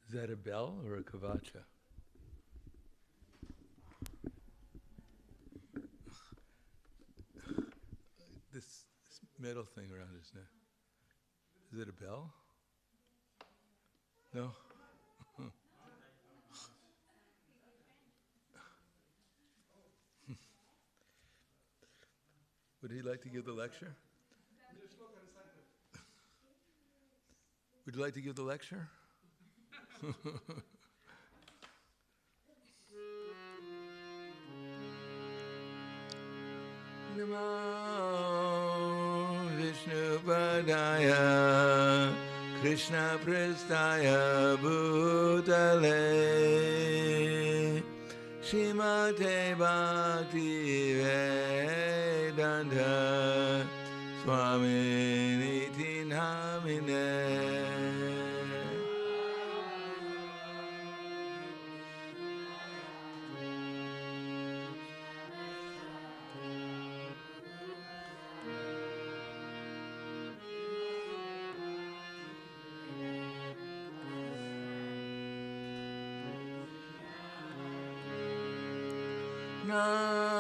Is that a bell or a kavacha? This metal thing around his neck. Is it a bell? No? Would he like to give the lecture? Would you like to give the lecture? Namo Vishnu Padaya Krishna Pristaya Bhutale Shrimate Bhakti Vedanta Swami Niti Namine.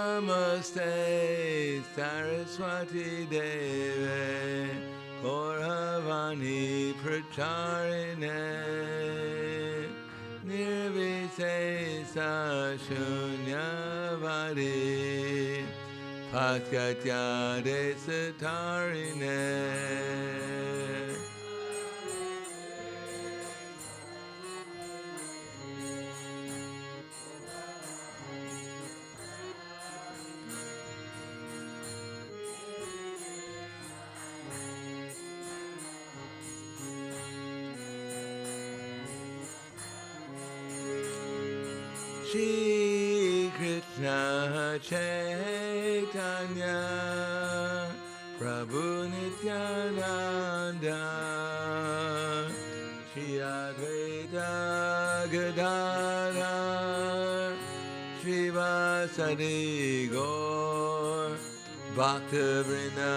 Namaste Saraswati Deve Kauravani Pracharine Nirvisesa Shunyavadi Patkatya Desatarine. Shri Krishna Chaitanya Prabhu Nityananda Shri Advaita Gadadhar Srivasadi Gaur Bhaktivinoda.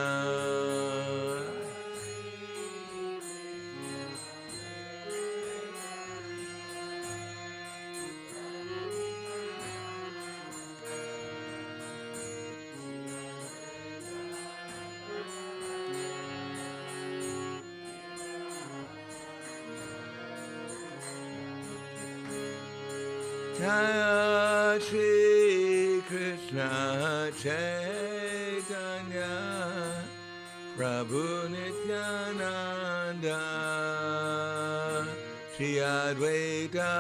Jaya Shri Krishna Chaitanya Prabhu Nityananda Shri Advaita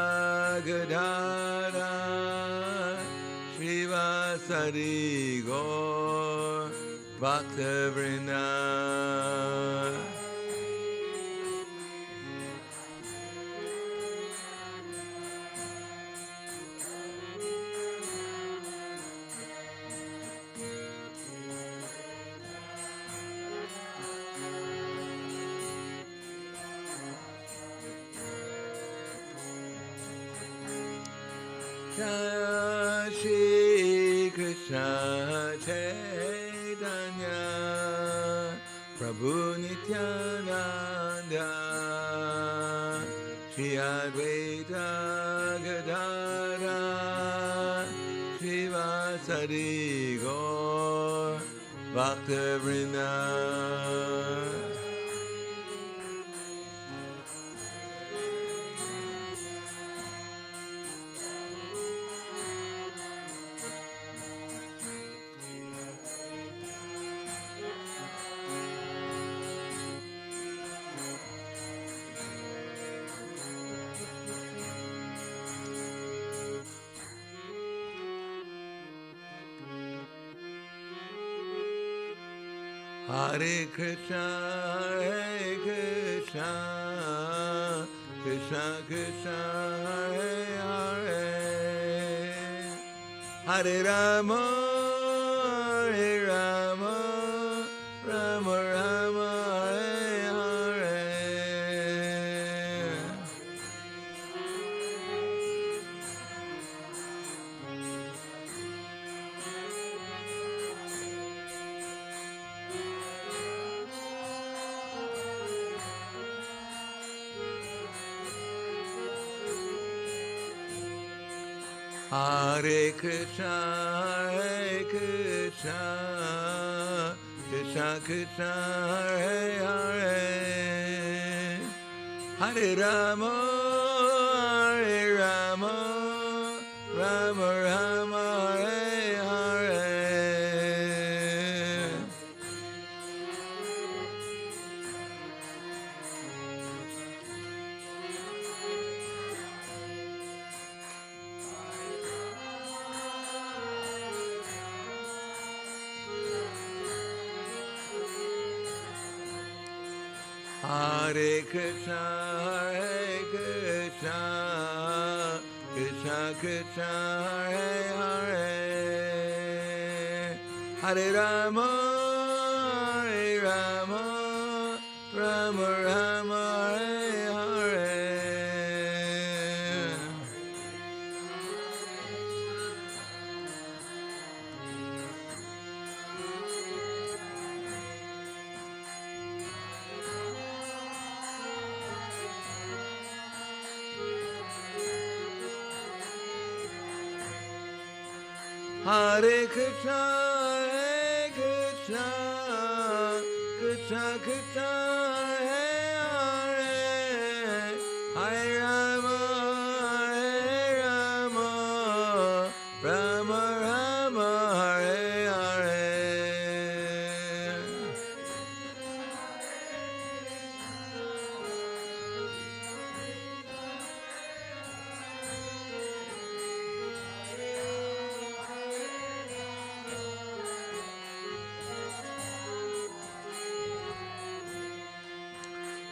Gadadhar Srivasadi Gaur Bhaktivinoda. Jaya Shri Krishna Chaitanya Prabhu Nityananda Shri Advaita Gadadhar Srivasadi Gaur Bhaktivinoda. Hare Krishna, Hare Krishna, Krishna Krishna, Hare Hare, Hare Rama, Hare Rama, Rama Rama, Hare Hare. Hare Krishna, Krishna Krishna, Hare Hare, Hare-rama, Hare-rama, Rama-rama, Hare-hare. Hare Krishna, Krishna Krishna, Hare Hare, Hare-rama, Hare-rama, Rama-rama, Hare-hare. Hare Krishna, Krishna Krishna, Hare Hare, Hare-rama, Hare-rama, Rama-rama, Hare-hare.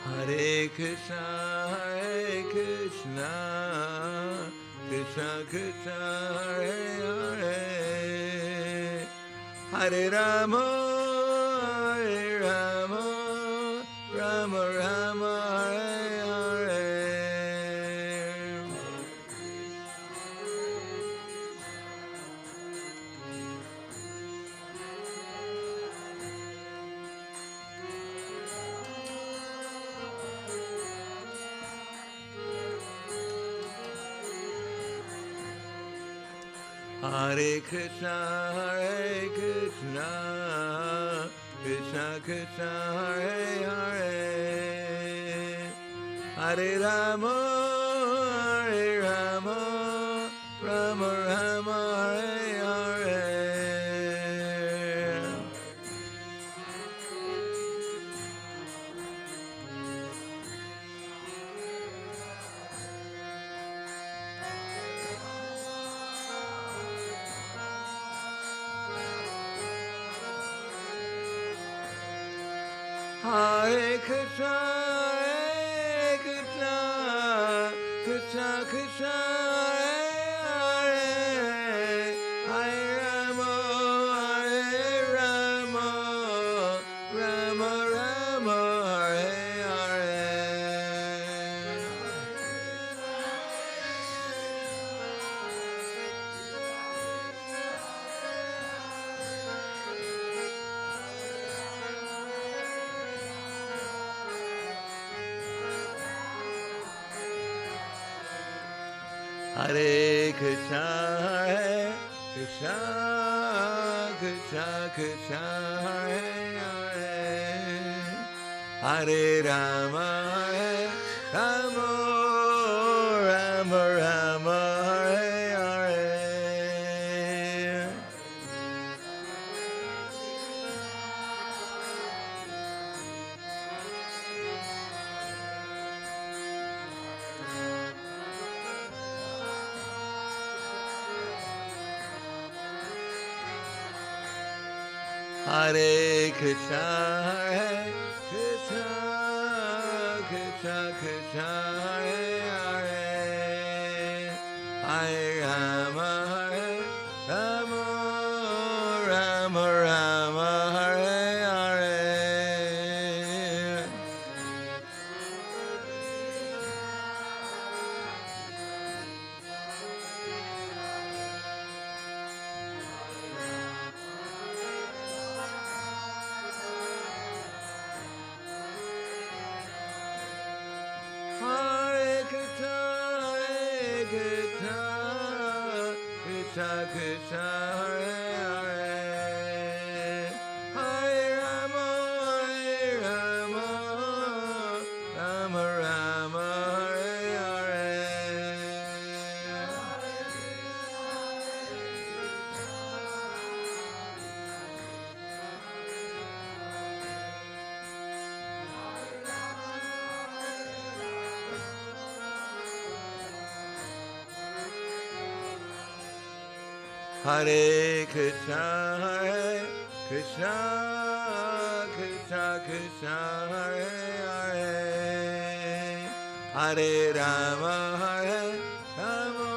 Hare Krishna, Krishna Krishna, Hare Hare, Hare-rama, Hare-rama, Rama-rama, Hare-hare. Hare Krishna, Krishna Krishna, Hare Hare, Hare-rama, Hare-rama, Rama-rama, Hare-hare. Hare Krishna, Krishna Krishna, Hare Hare, Hare-rama, Hare-rama, Rama-rama, Hare-hare. Hare Krishna, Krishna Krishna, Hare Hare, Hare-rama, Hare-rama, Rama-rama, Hare-hare. Hare Krishna, Krishna Krishna, Hare Hare, Hare-rama, Hare-rama, Rama-rama, Hare-hare. Hare Krishna, Hare Krishna, Krishna Krishna, Hare Hare, Hare Rama, Hare Rama,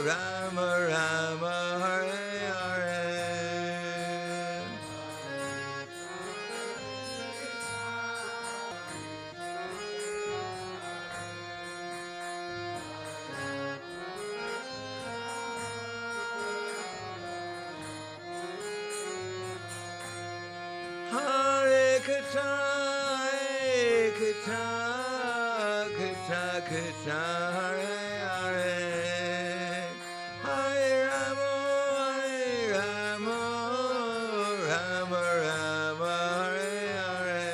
Rama Rama, Hare Hare. Hare Krishna, Krishna Krishna, Krishna Hare Hare, Hare Rama, Rama Rama, Hare Hare.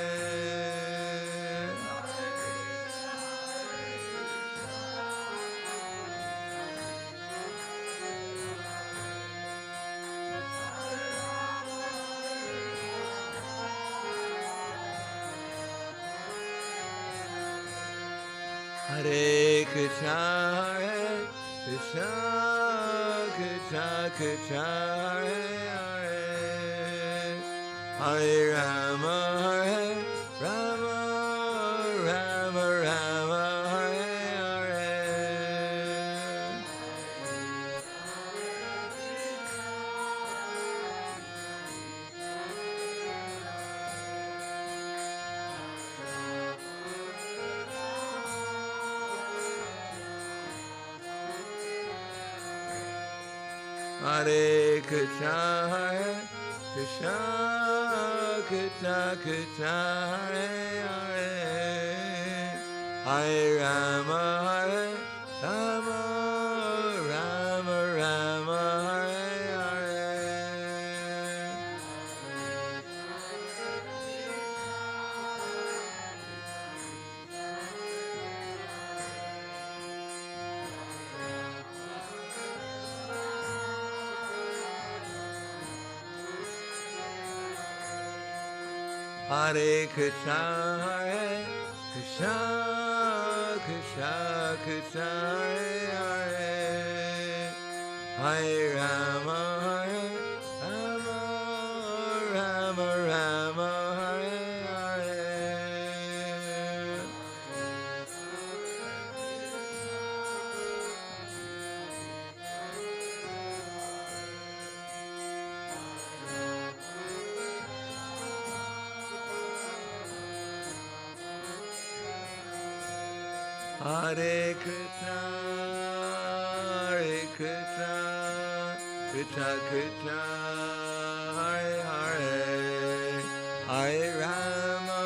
Hare Krishna, Hare Krishna, Krishna Krishna, Hare Hare, Hare Rama, Rama Rama, Hare Hare. Hare Krishna, Hare Krishna, Krishna Krishna, Hare Hare, Hare Rama, Rama Rama, Hare Hare. Hare Krishna, Hare Krishna, Krishna Krishna, Hare Hare, Hare Rama, Rama Rama, Hare Hare. Hare Krishna, Krishna Krishna, Hare Hare, Hare Rama,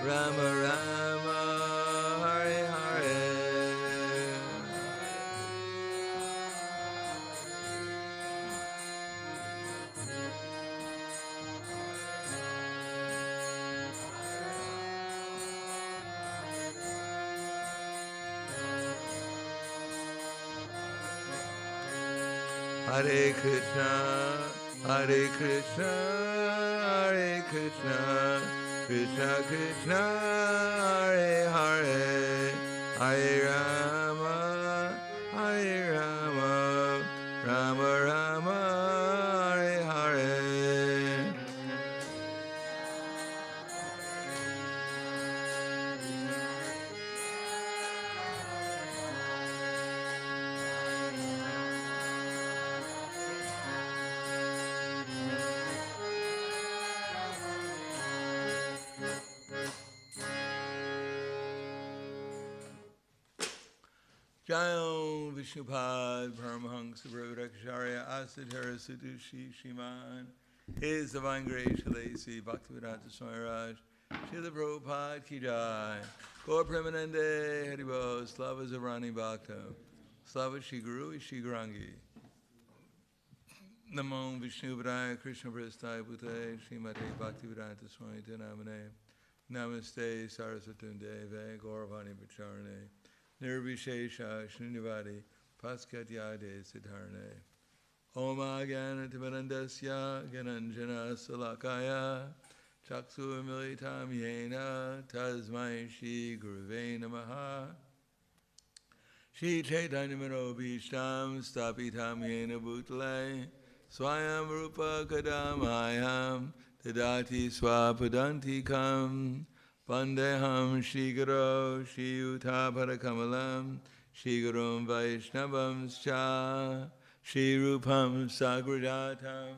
Rama Rama, Hare Hare. Hare Krishna, Krishna Krishna, Hare Hare, Hare Rama, Rama Rama, Hare Hare. Jayam Vishnupad Paramahansa Brahmadakacharya Asadhara Sadushi Shiman, His Divine Grace Shalasi Bhakti-Vedanta Swami Raj, Srila Prabhupada Ki Jai, Gaur Premanande Haribol, Slava Zavrani Bhakta, Slava Shri Guru Shri Gaurangi. Namo Vishnupradaya Krishna Prasthaya Bhutale Srimate Bhakti-Vedanta Swami Namane, Namaste Saraswatam Deve Gauravani Bacharane, Nirvishesha Srinivadi Paskatyade Siddharne. Om Agyanatimarandasya Gananjana Salakaya Chaksu Militam Yena Tasmai Shri Guruve Namaha Shri Chaitanya Manobhishtam Stapitam Yena Bhutale Swayam Rupa Kadamayam Tadati Swapadantikam Vandeham Shri Guru Shri Yuta Parakamalam Shri Gurum Vaishnavam Scha Shri Rupam Sagrajatam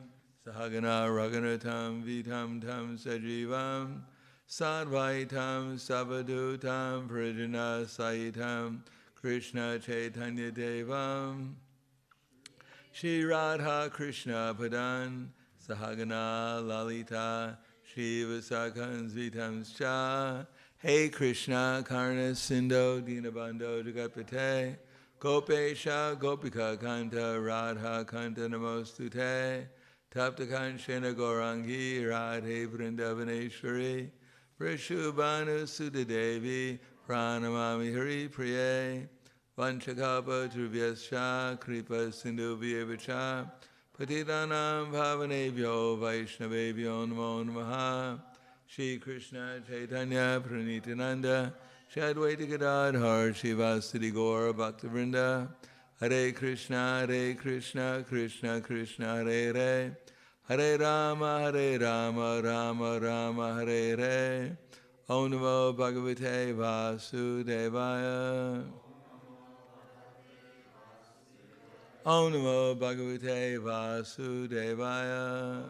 Sahagana Raghanatam Vitam Tam Sajivam Sadvaitam Savadutam Prijana Saitam Krishna Chaitanya Devam Shri Radha Krishna Padan Sahagana Lalita Shri Vasakan Vitam Scha Hey Krishna Karna Sindho Dinabandho Jagapate Gopesha Gopika Kanta Radha Kanta Namostute Tapta Kanchana Gaurangi Radhe Vrindavaneshwari Prashubhanu Sudadevi Pranamami Hari Priye Vanchakapa Trubhyascha Kripa Sindhu Vyevacha Patitanam Bhavanebhyo Vaishnavebhyo Namo Namaha Shri Krishna Chaitanya Pranitananda Shri Advaita Gadadhar Shivasati Gaura Bhaktivinoda Hare Krishna Krishna Krishna Hare Hare Hare Rama Rama Rama Hare Hare Om Namo Bhagavate Vasudevaya Om Namo Bhagavate Vasudevaya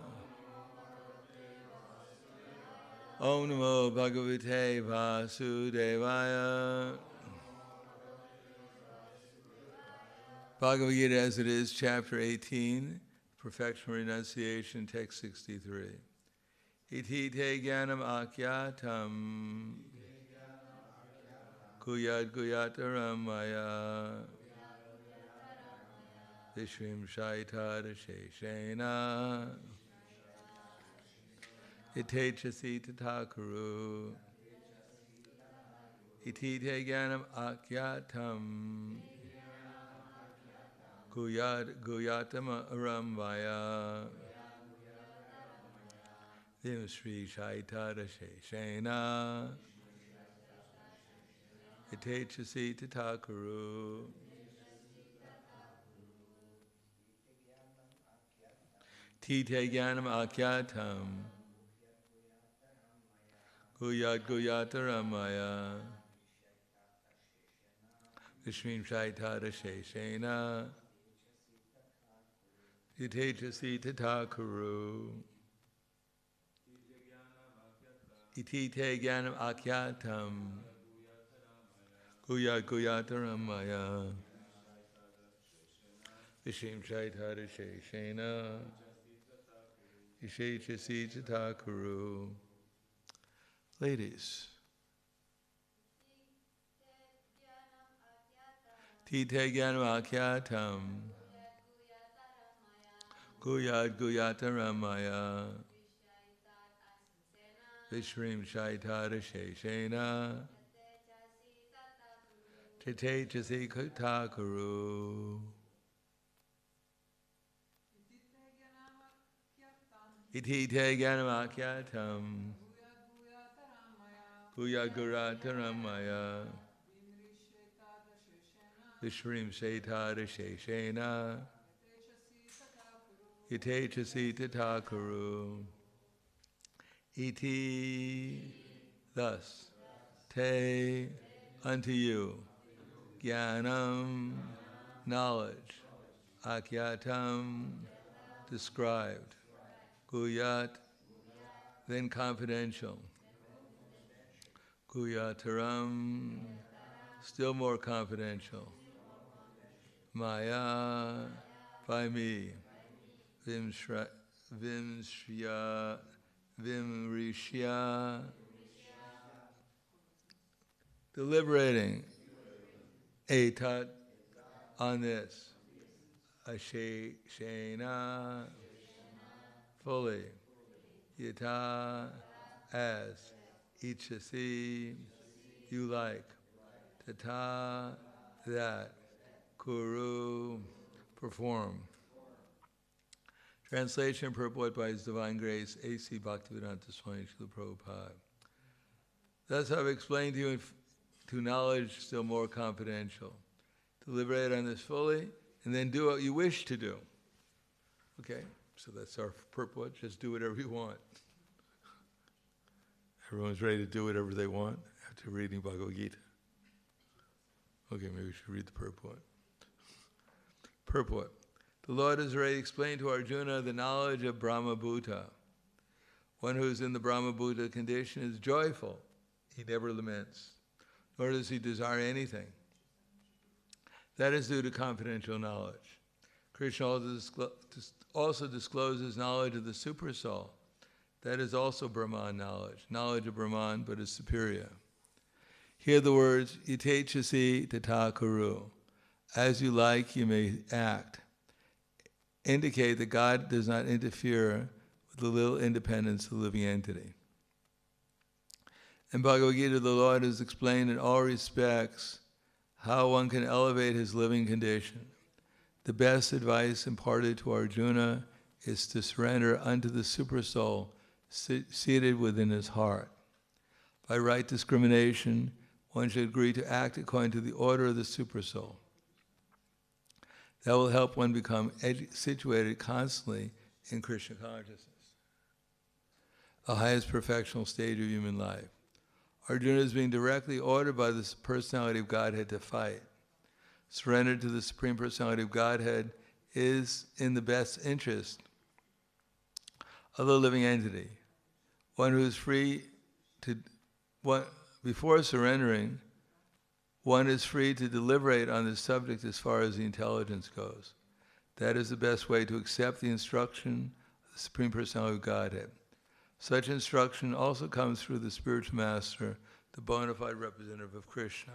Om Namo Bhagavate Vasudevaya. Bhagavad Gita as it is, chapter 18, Perfection Renunciation, text 63. Iti te jnanam akyatam kuyad guyataram maya vishrim shaitara sheshena itechasi tathakuru iti te jnanam akyatam guyataram maya Vim Sri Shaitara Sheshena Itechasi Tathakuru Tite Jnanam Akyatam Guyataramaya Vishrim Shaitara Sheshena Itechasi Tathakuru Iti te jnanam akyatam guyataramaya vishrim shaitara sheshena ishechasi tathakuru. Ladies, ti te jnanam akyatam guyataramaya Vishrim Shaitara Sheshena Tete Chasi Katakuru Iti Te Ganamakhyatam Guyagurataramaya Vishrim Shaitara Sheshena Tete Chasi Tatakuru Iti, thus, te, unto you, jnanam, knowledge, akyatam, described, guyat, then confidential, guyataram, still more confidential, maya, by me, Vimrishya, deliberating, etat, on this, ashena, fully, yata, as, ichasi, you like, tata, that, kuru, perform. Translation and purport by His Divine Grace, A.C. Bhakti-Vedanta Swami Srila Prabhupada. Thus I've explained to you to knowledge still more confidential, deliberate on this fully, and then do what you wish to do. Okay? So that's our purport. Just do whatever you want. Everyone's ready to do whatever they want after reading Bhagavad Gita. Okay, maybe we should read the purport. Purport. The Lord has already explained to Arjuna the knowledge of Brahma Bhuta. One who is in the Brahma Bhuta condition is joyful. He never laments, nor does he desire anything. That is due to confidential knowledge. Krishna also discloses knowledge of the Supersoul. That is also Brahman knowledge of Brahman, but is superior. Hear the words, yatechasi tata kuru. As you like, you may act. Indicate that God does not interfere with the little independence of the living entity. In Bhagavad Gita, the Lord has explained in all respects how one can elevate his living condition. The best advice imparted to Arjuna is to surrender unto the Supersoul seated within his heart. By right discrimination, one should agree to act according to the order of the Supersoul. That will help one become situated constantly in Krishna consciousness, the highest perfectional stage of human life. Arjuna is being directly ordered by the personality of Godhead to fight. Surrender to the Supreme Personality of Godhead is in the best interest of the living entity. One who is free to, before surrendering, one is free to deliberate on the subject as far as the intelligence goes. That is the best way to accept the instruction of the Supreme Personality of Godhead. Such instruction also comes through the spiritual master, the bona fide representative of Krishna.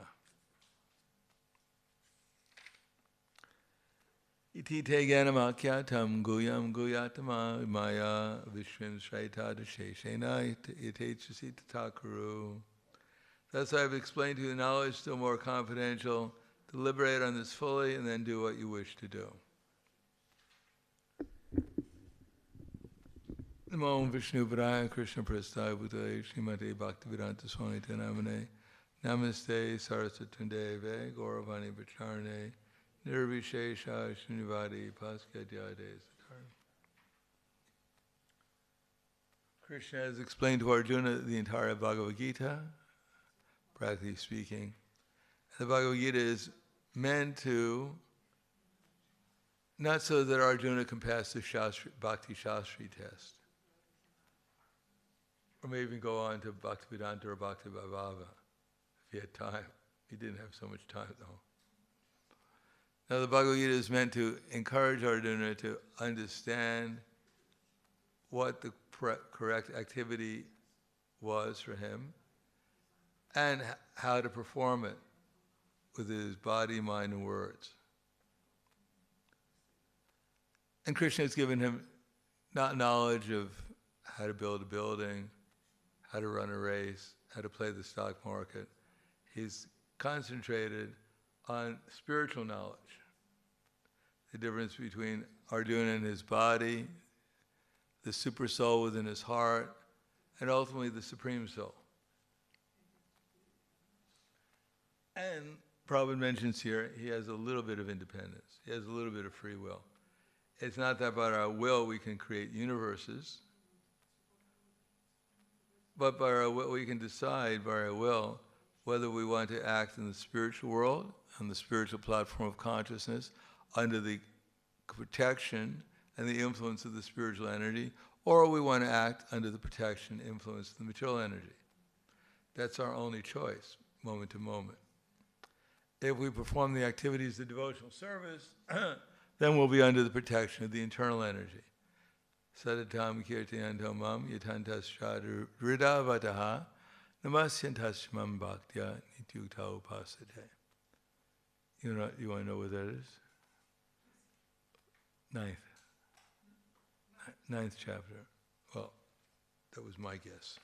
Iti te gyanamakhyatam guyam guyatama maya vishwim shraitata sheshena itechasi tatakuru. Thus I have explained to you knowledge still more confidential. Deliberate on this fully and then do what you wish to do. Namo Vishnu Padaya Krishna Prasthaya Bhutale Srimate Bhakti-Vedanta Swami Namane Namaste Sarasatundeve Gauravani Bacharane Nirvishesha Srinivadi Paskadyade Satarna. Krishna has explained to Arjuna the entire Bhagavad Gita, practically speaking. The Bhagavad Gita is meant to, not so that Arjuna can pass the Bhakti Shastri test, or maybe even go on to Bhakti-Vedanta or Bhakti-Bhavava if he had time. He didn't have so much time though. Now the Bhagavad Gita is meant to encourage Arjuna to understand what the correct activity was for him and how to perform it with his body, mind, and words. And Krishna has given him not knowledge of how to build a building, how to run a race, how to play the stock market. He's concentrated on spiritual knowledge. The difference between Arjuna and his body, the super soul within his heart, and ultimately the Supreme Soul. And Prabhupada mentions here, he has a little bit of independence. He has a little bit of free will. It's not that by our will we can create universes, but by our will, we can decide by our will whether we want to act in the spiritual world, on the spiritual platform of consciousness, under the protection and the influence of the spiritual energy, or we want to act under the protection and influence of the material energy. That's our only choice, moment to moment. If we perform the activities of devotional service, then we'll be under the protection of the internal energy. Sadatam kirtayantam mam yatantas shadu ridavataha namasyantas mam bhaktya nityukta upasate. You want to know what that is? Ninth chapter. Well, that was my guess.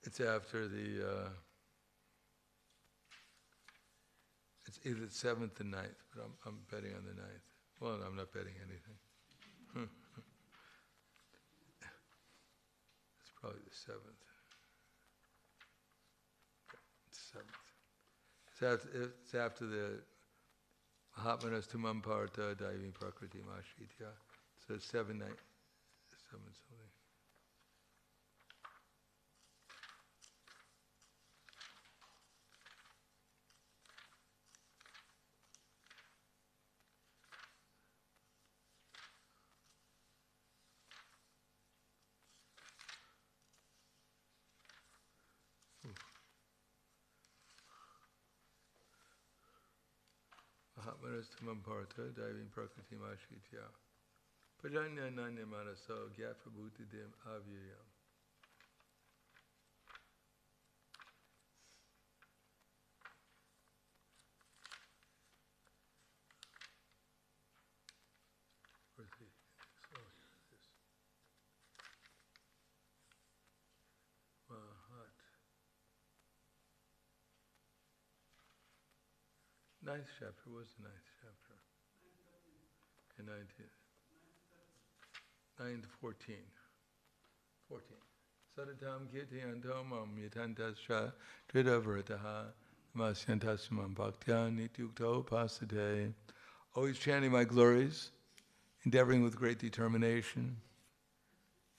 It's after the... it's either the 7th and 9th, but I'm betting on the 9th. Well, I'm not betting anything. It's probably the 7th. 7th. It's after the Mahatmanas Tumam Parta Daiving Prakriti Mashitya. So it's 7 something. Mahatmanas Tumam Parta Daiving Prakriti Mashitya. Pajanya Nanya Manaso Gyatra Dim Avyayam. Where's he? Oh, this. Mahat. 9th chapter. What's the 9th chapter? In 19th. 9 to 14. 14. Sadatam kirtiyanto mam yatantascha tridavrataha masyantasmam bhaktya nityukto pasade. Always chanting my glories, endeavoring with great determination,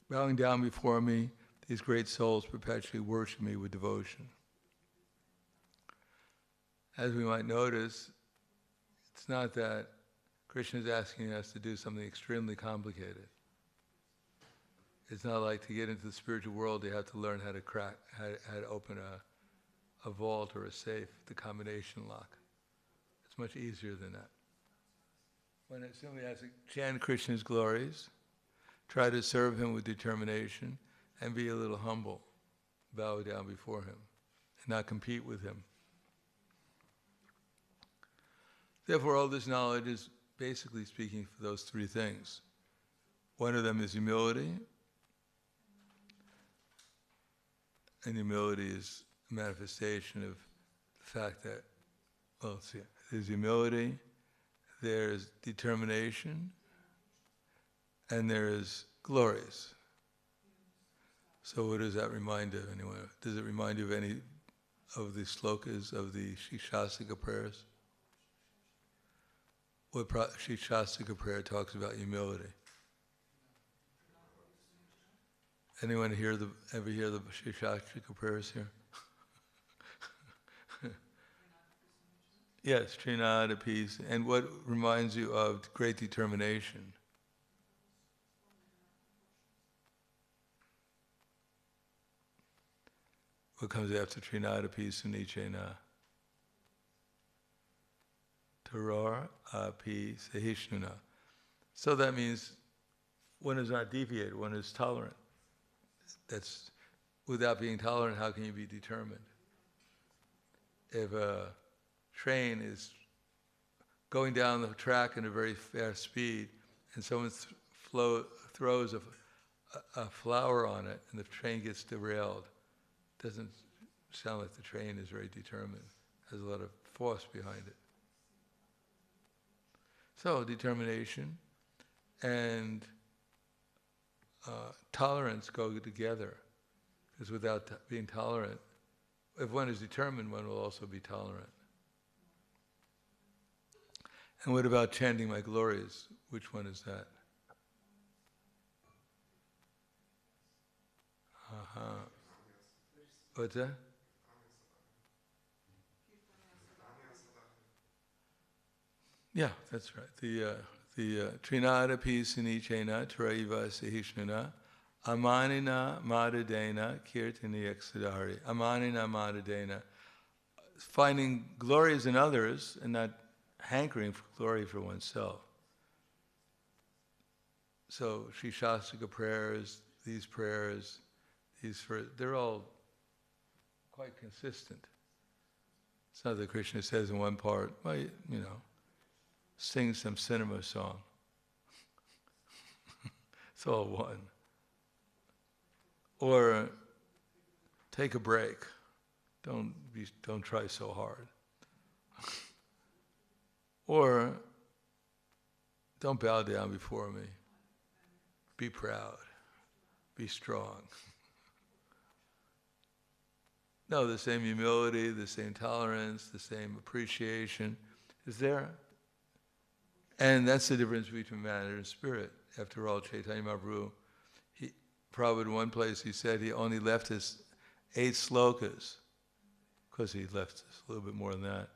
bowing down before me, these great souls perpetually worship me with devotion. As we might notice, it's not that Krishna is asking us to do something extremely complicated. It's not like to get into the spiritual world, you have to learn how to crack, how to open a vault or a safe, the combination lock. It's much easier than that. When it simply has to chant Krishna's glories, try to serve him with determination, and be a little humble, bow down before him, and not compete with him. Therefore, all this knowledge is basically speaking for those three things. One of them is humility, and humility is a manifestation of the fact that, well, let's see, there's humility, there's determination, and there's glories. So what does that remind you of anyone? Does it remind you of any of the slokas of the Shikshastika prayers? What Shikshastika prayer talks about humility? Anyone ever hear the Shikshastika prayers here? Yes, Trinada, peace. And what reminds you of great determination? What comes after Trinada, peace, and Nichena? Taror, api, sahishnuna. So that means one is not deviated, one is tolerant. That's, without being tolerant, how can you be determined? If a train is going down the track at a very fast speed and someone throws a flower on it and the train gets derailed, it doesn't sound like the train is very determined. There's a lot of force behind it. So determination and tolerance go together, because without being tolerant, if one is determined, one will also be tolerant. And what about chanting my glories? Which one is that? What's that? Yeah, that's right. The Trinada Pisanichena Traiva Sahishnana Amanina Madadena Kirtani Eksadari. Amanina Madadena. Finding glories in others and not hankering for glory for oneself. So Shikshastika prayers, these they're all quite consistent. It's not that Krishna says in one part, well, sing some cinema song. It's all one. Or take a break. Don't try so hard. Or don't bow down before me. Be proud. Be strong. No, the same humility, the same tolerance, the same appreciation is there. And that's the difference between matter and spirit. After all, Chaitanya Mahaprabhu, Prabhupada in one place, he said he only left us 8 slokas. Of course, he left us a little bit more than that.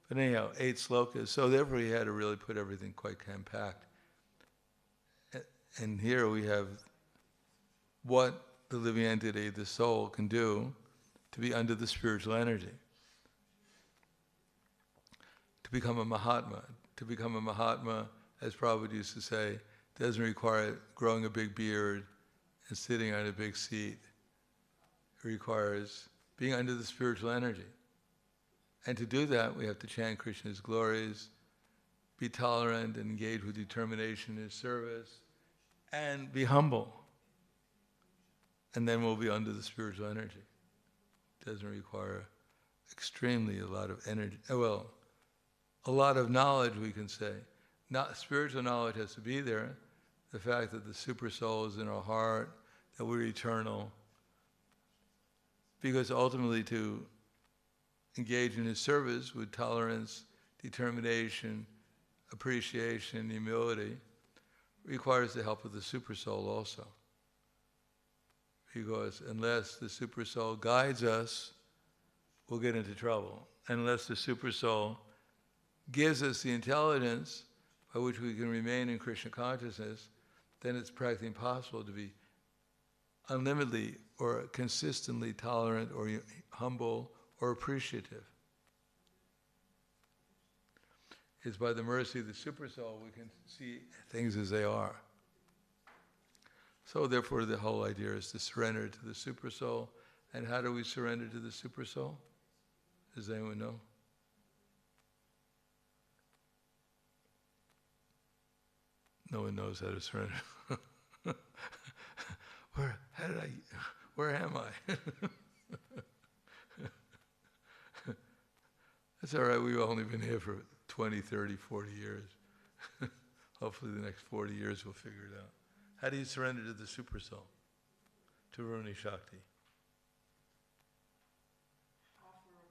But anyhow, 8 slokas. So therefore, he had to really put everything quite compact. And here we have what the living entity, the soul, can do to be under the spiritual energy. To become a Mahatma. To become a Mahatma, as Prabhupada used to say, doesn't require growing a big beard and sitting on a big seat. It requires being under the spiritual energy. And to do that, we have to chant Krishna's glories, be tolerant and engage with determination in his service, and be humble. And then we'll be under the spiritual energy. It doesn't require extremely a lot of energy. Well, a lot of knowledge, we can say. Not spiritual knowledge has to be there. The fact that the super soul is in our heart, that we're eternal. Because ultimately to engage in his service with tolerance, determination, appreciation, humility, requires the help of the super soul also. Because unless the super soul guides us, we'll get into trouble. Unless the super soul gives us the intelligence by which we can remain in Krishna consciousness, then it's practically impossible to be unlimitedly or consistently tolerant or humble or appreciative. It's by the mercy of the super soul we can see things as they are. So therefore the whole idea is to surrender to the super soul. And how do we surrender to the super soul? Does anyone know? No one knows how to surrender. Where am I? That's all right, we've only been here for 20, 30, 40 years. Hopefully the next 40 years we'll figure it out. How do you surrender to the super soul? To Runi Shakti? Offer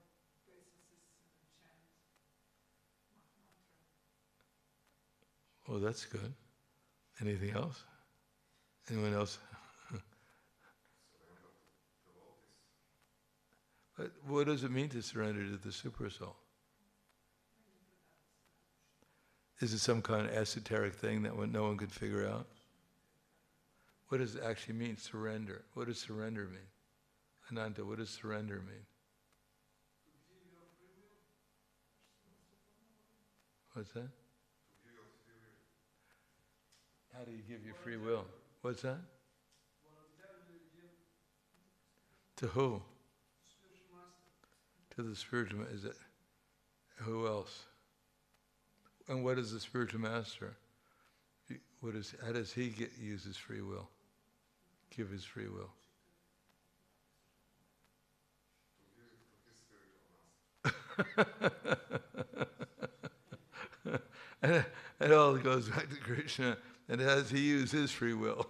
obeisances and chant mantra. Oh, that's good. Anything else? Anyone else? But what does it mean to surrender to the super soul? Is it some kind of esoteric thing that no one could figure out? What does it actually mean, surrender? What does surrender mean? Ananta, what does surrender mean? What's that? How do you give your free will? What's that? To who? To the spiritual master. Is it? Who else? And what is the spiritual master? How does he use his free will? Give his free will? And it all goes back to Krishna. And how does he use his free will?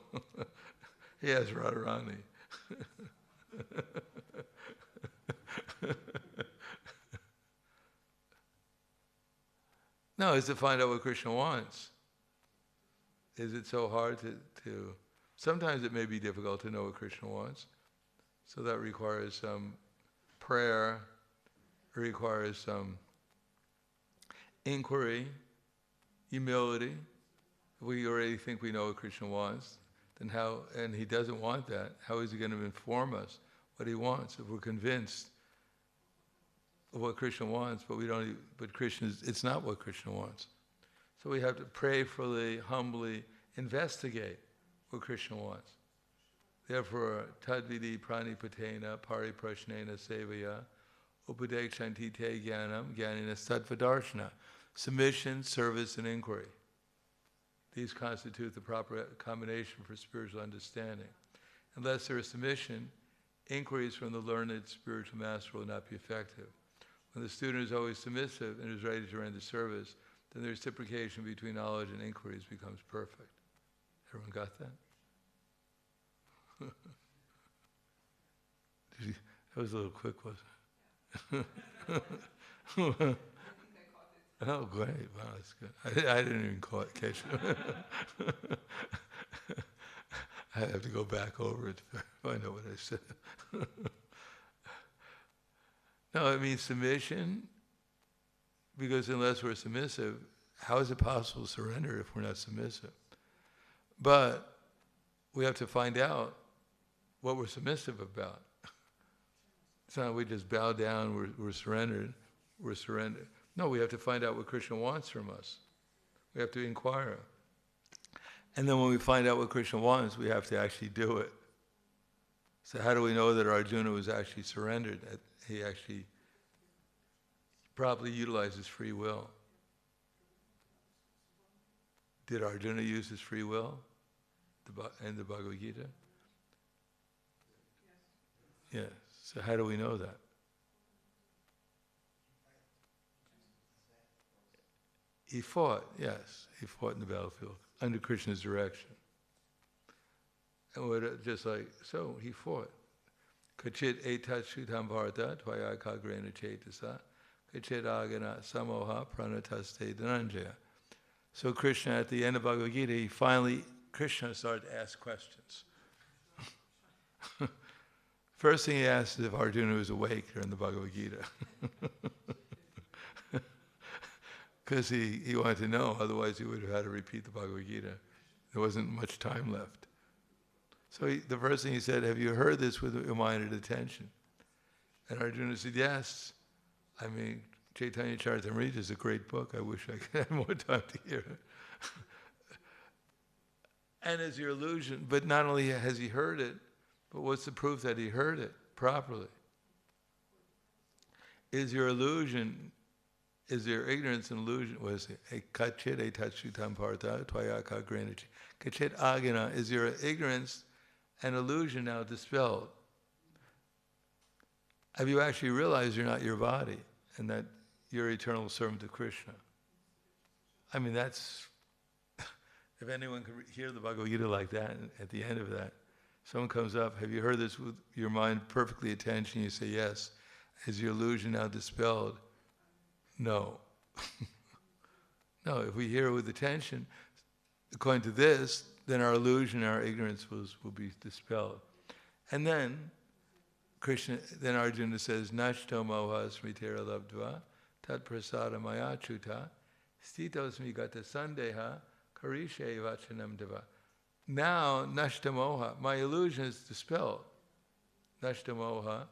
He has Radharani. No, it's to find out what Krishna wants. Is it so hard to... Sometimes it may be difficult to know what Krishna wants. So that requires some prayer, requires some inquiry, humility. If we already think we know what Krishna wants, then how, and he doesn't want that, how is he going to inform us what he wants if we're convinced of what Krishna wants, but it's not what Krishna wants. So we have to prayerfully, humbly investigate what Krishna wants. Therefore, tadvidi pranipatena pariprashnena sevaya upadekshantite jnanam jnanina sattvadarshana. Submission, service, and inquiry. These constitute the proper combination for spiritual understanding. Unless there is submission, inquiries from the learned spiritual master will not be effective. When the student is always submissive and is ready to render service, then the reciprocation between knowledge and inquiries becomes perfect. Everyone got that? That was a little quick, wasn't it? Oh, great. Wow, that's good. I didn't even catch it. I have to go back over it to find out what I said. No, it means submission, because unless we're submissive, how is it possible to surrender if we're not submissive? But we have to find out what we're submissive about. It's not we just bow down, we're surrendered. No, we have to find out what Krishna wants from us. We have to inquire. And then when we find out what Krishna wants, we have to actually do it. So how do we know that Arjuna was actually surrendered? That he actually properly utilized his free will? Did Arjuna use his free will in the Bhagavad Gita? Yes. So how do we know that? He fought, yes. He fought in the battlefield under Krishna's direction. And just like, so he fought. Kachit etat shutam bharata tvaya kagrena chetasa kachit agana samoha pranataste dhananjaya. So Krishna, at the end of Bhagavad Gita, Krishna started to ask questions. First thing he asked is if Arjuna was awake during the Bhagavad Gita. Because he wanted to know, otherwise he would have had to repeat the Bhagavad Gita. There wasn't much time left. So the first thing he said, have you heard this with your mind and attention? And Arjuna said, yes. I mean, Chaitanya Charitamrita is a great book. I wish I could have more time to hear it. And as your illusion, but not only has he heard it, but what's the proof that he heard it properly? Is your illusion, is your ignorance and illusion, is your ignorance and illusion now dispelled? Have you actually realized you're not your body and that you're eternal servant of Krishna? I mean, that's, if anyone could hear the Bhagavad Gita like that, and at the end of that, someone comes up, have you heard this with your mind perfectly attention? You say, yes. Is your illusion now dispelled? No. No, if we hear it with attention, according to this, then our illusion, our ignorance will be dispelled. And then Arjuna says, Nashto moha smitera labdva tat prasada mayachuta stitosmi gata sandeha karishe vachanam deva. Now, nashta moha, my illusion is dispelled. Nashta moha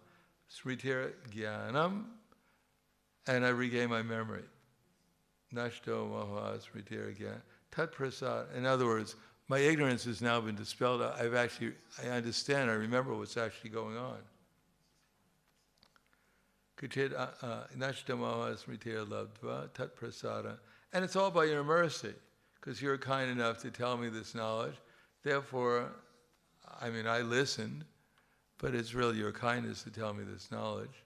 smitera jnanam, and I regain my memory. Nashto moha smitera jnanam tat prasada. In other words, my ignorance has now been dispelled. I understand, I remember what's actually going on. And it's all by your mercy, because you're kind enough to tell me this knowledge. Therefore, I mean, I listened, but it's really your kindness to tell me this knowledge.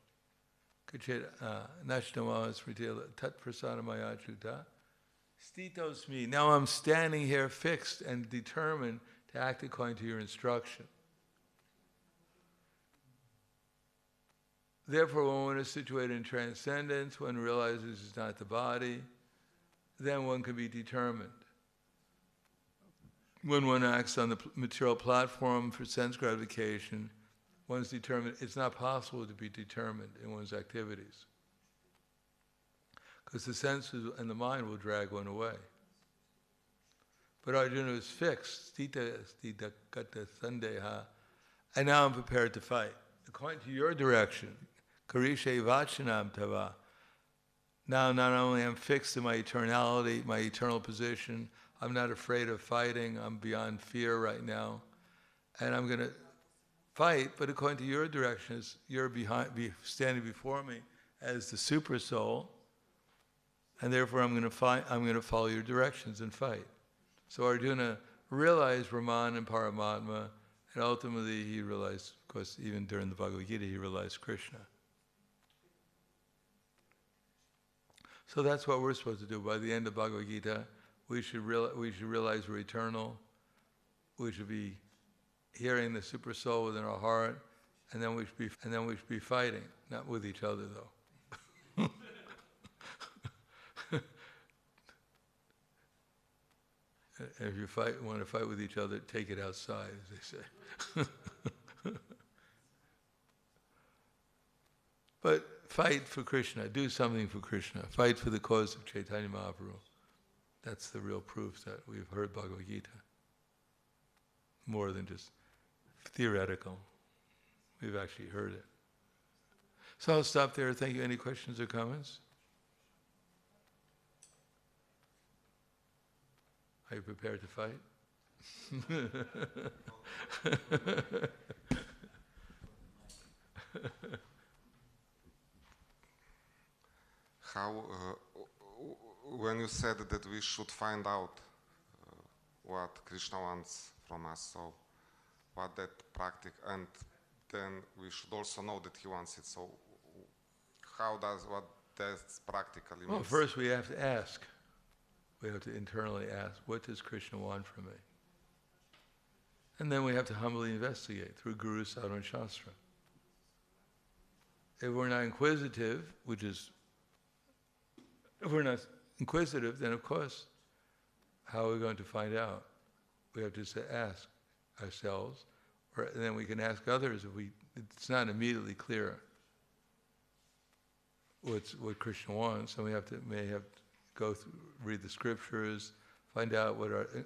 Stitos me. Now I'm standing here fixed and determined to act according to your instruction. Therefore, when one is situated in transcendence, one realizes it's not the body, then one can be determined. When one acts on the material platform for sense gratification, one's determined. It's not possible to be determined in one's activities, because the senses and the mind will drag one away. But Arjuna is fixed, stita kata sandeha, and now I'm prepared to fight. According to your direction, karishe vachanam tava. Now not only am I fixed in my eternality, my eternal position, I'm not afraid of fighting, I'm beyond fear right now, and I'm going to fight, but according to your directions, you're standing before me as the super soul, and therefore I'm going to follow your directions and fight. So Arjuna realized Brahman and Paramatma, and ultimately he realized, of course, even during the Bhagavad Gita, he realized Krishna. So that's what we're supposed to do. By the end of Bhagavad Gita, we should realize we're eternal. We should be hearing the super soul within our heart, And then we should be fighting, not with each other though. And if you want to fight with each other, take it outside, as they say. But fight for Krishna, do something for Krishna. Fight for the cause of Chaitanya Mahaprabhu. That's the real proof that we've heard Bhagavad Gita. More than just theoretical. We've actually heard it. So I'll stop there. Thank you. Any questions or comments? Are you prepared to fight? How, when you said that we should find out what Krishna wants from us, so what that practice, and then we should also know that he wants it. So what does practically mean? Well, first we have to ask. We have to internally ask, what does Krishna want from me? And then we have to humbly investigate through Guru, Sadhu, and Shastra. If we're not inquisitive, then of course, how are we going to find out? We have to ask ourselves, and then we can ask others if it's not immediately clear what Krishna wants, and we may have to go through, read the scriptures, find out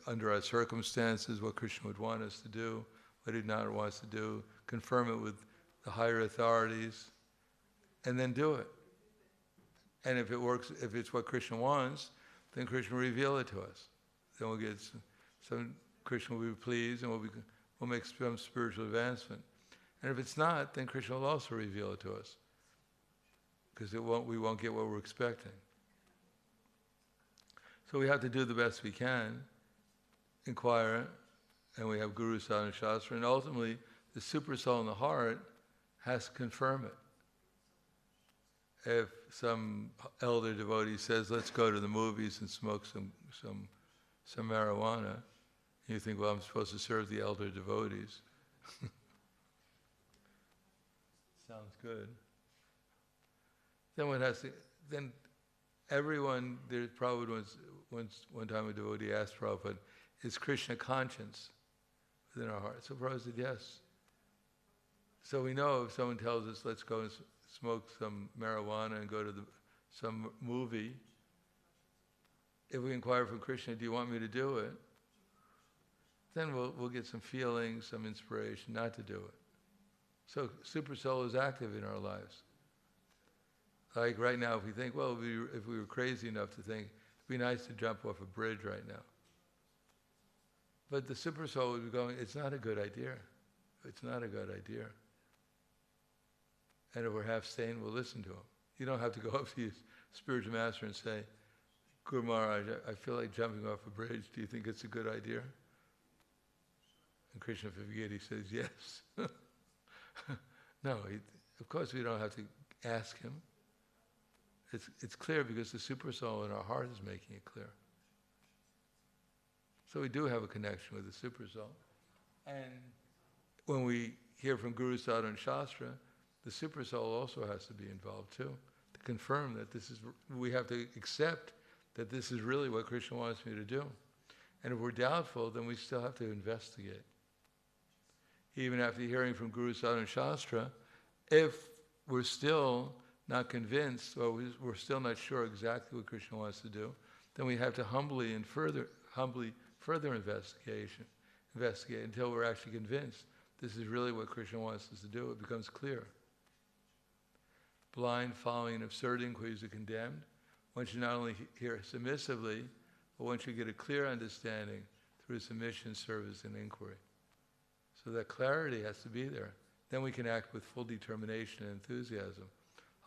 under our circumstances what Krishna would want us to do, what he not want us to do, confirm it with the higher authorities, and then do it. And if it works, if it's what Krishna wants, then Krishna will reveal it to us. Then we'll get Krishna will be pleased, and we'll make some spiritual advancement. And if it's not, then Krishna will also reveal it to us, because we won't get what we're expecting. So we have to do the best we can, inquire, and we have Guru, Sadhu, and Shastra, and ultimately the super soul in the heart has to confirm it. If some elder devotee says, let's go to the movies and smoke some marijuana, you think, well, I'm supposed to serve the elder devotees. Sounds good. Then everyone, there's probably one time a devotee asked Prabhupada, is Krishna conscience within our heart? So Prabhupada said, yes. So we know if someone tells us, let's go and smoke some marijuana and go to some movie, if we inquire from Krishna, do you want me to do it? Then we'll get some feelings, some inspiration not to do it. So Super Soul is active in our lives. Like right now, if we think, well, if we were crazy enough to think, it'd be nice to jump off a bridge right now. But the Super Soul would be going, it's not a good idea. It's not a good idea. And if we're half sane, we'll listen to him. You don't have to go up to your spiritual master and say, Guru Maharaj, I feel like jumping off a bridge. Do you think it's a good idea? And Krishna Forget, he says, yes. No, of course we don't have to ask him. It's clear because the Super Soul in our heart is making it clear. So we do have a connection with the Super Soul. And when we hear from Guru, Sadhu, and Shastra, the Super Soul also has to be involved too, to confirm that we have to accept that this is really what Krishna wants me to do. And if we're doubtful, then we still have to investigate. Even after hearing from Guru, Sadhu, and Shastra, if we're still not convinced, or we're still not sure exactly what Krishna wants to do, then we have to humbly further investigate until we're actually convinced this is really what Krishna wants us to do. It becomes clear. Blind following and absurd inquiries are condemned. One should not only hear submissively, but one should get a clear understanding through submission, service, and inquiry. So that clarity has to be there. Then we can act with full determination and enthusiasm.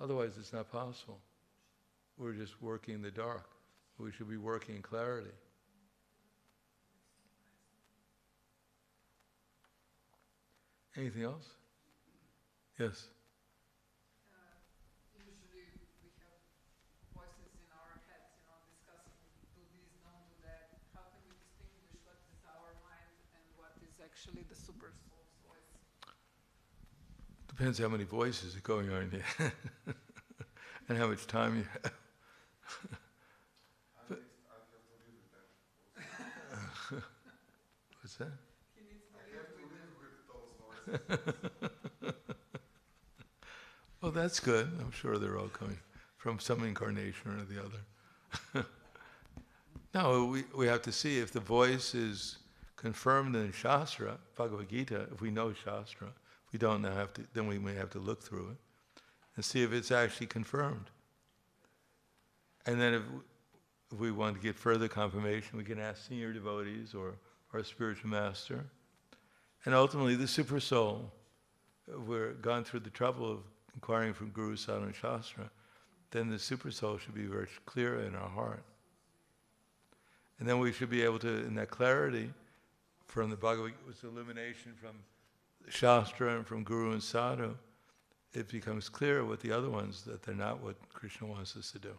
Otherwise, it's not possible. We're just working in the dark. We should be working in clarity. Anything else? Yes. Usually we have voices in our heads, discussing, do this, don't do that. How can we distinguish what is our mind and what is actually the super soul's voice? Depends how many voices are going on here and how much time you have. What's that? He needs to live with them. Well, that's good. I'm sure they're all coming from some incarnation or the other. No, we have to see if the voice is confirmed in Shastra, Bhagavad Gita. If we know Shastra, if we don't know, then we may have to look through it and see if it's actually confirmed. And then if we want to get further confirmation, we can ask senior devotees or our spiritual master. And ultimately, the super soul, we're gone through the trouble of inquiring from Guru, Sadhana, and Shastra, then the super soul should be very clear in our heart. And then we should be able to, in that clarity, from the Bhagavad Gita's illumination from Shastra and from Guru and Sadhu, it becomes clear with the other ones that they're not what Krishna wants us to do.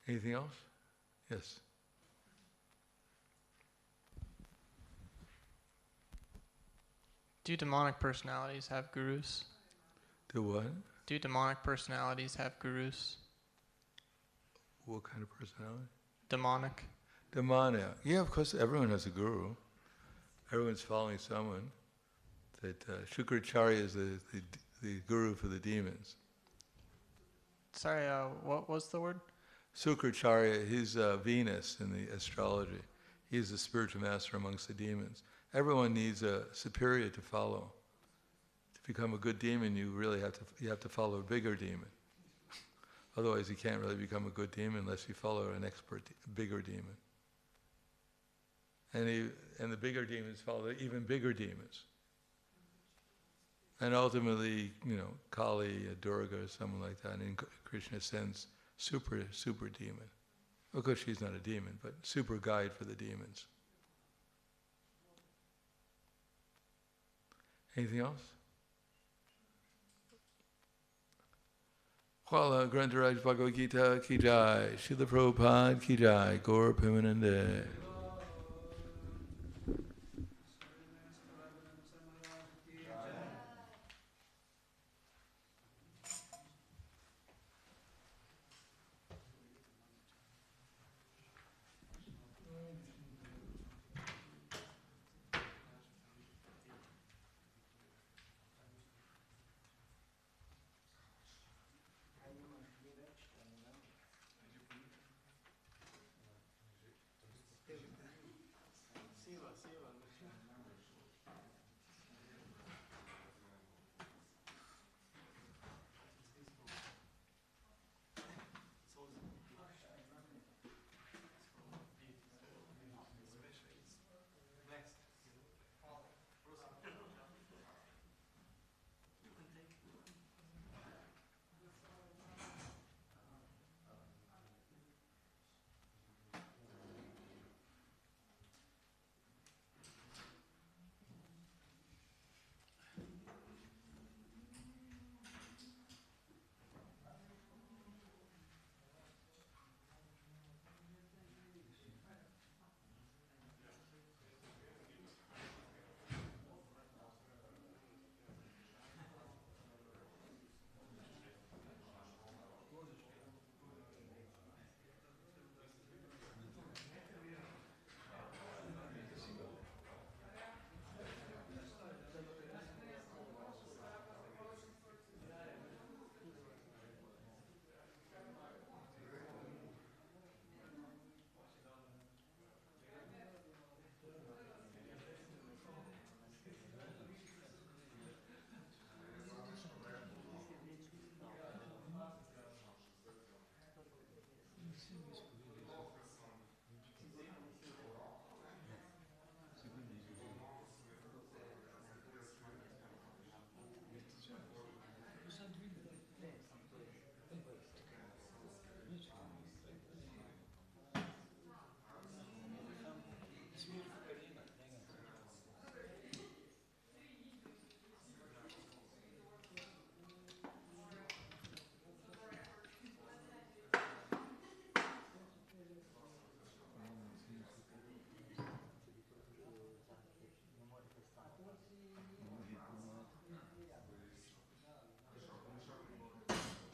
Anything else? Yes. Do demonic personalities have gurus? Do what? Do demonic personalities have gurus? What kind of personality? Demonic. Demonic. Yeah, of course, everyone has a guru. Everyone's following someone. That Shukracharya is the guru for the demons. Sorry, what was the word? Shukracharya, he's Venus in the astrology. He's the spiritual master amongst the demons. Everyone needs a superior to follow. To become a good demon, you really have to follow a bigger demon. Otherwise, you can't really become a good demon unless you follow an expert, bigger demon. And the bigger demons follow even bigger demons. And ultimately, Kali, Durga, or someone like that, and Krishna sends super demon. Of course, she's not a demon, but super guide for the demons. Anything else? Hvala Grantaraj Bhagavad Gita ki jai, Srila Prabhupada ki jai, Gaur Premanande.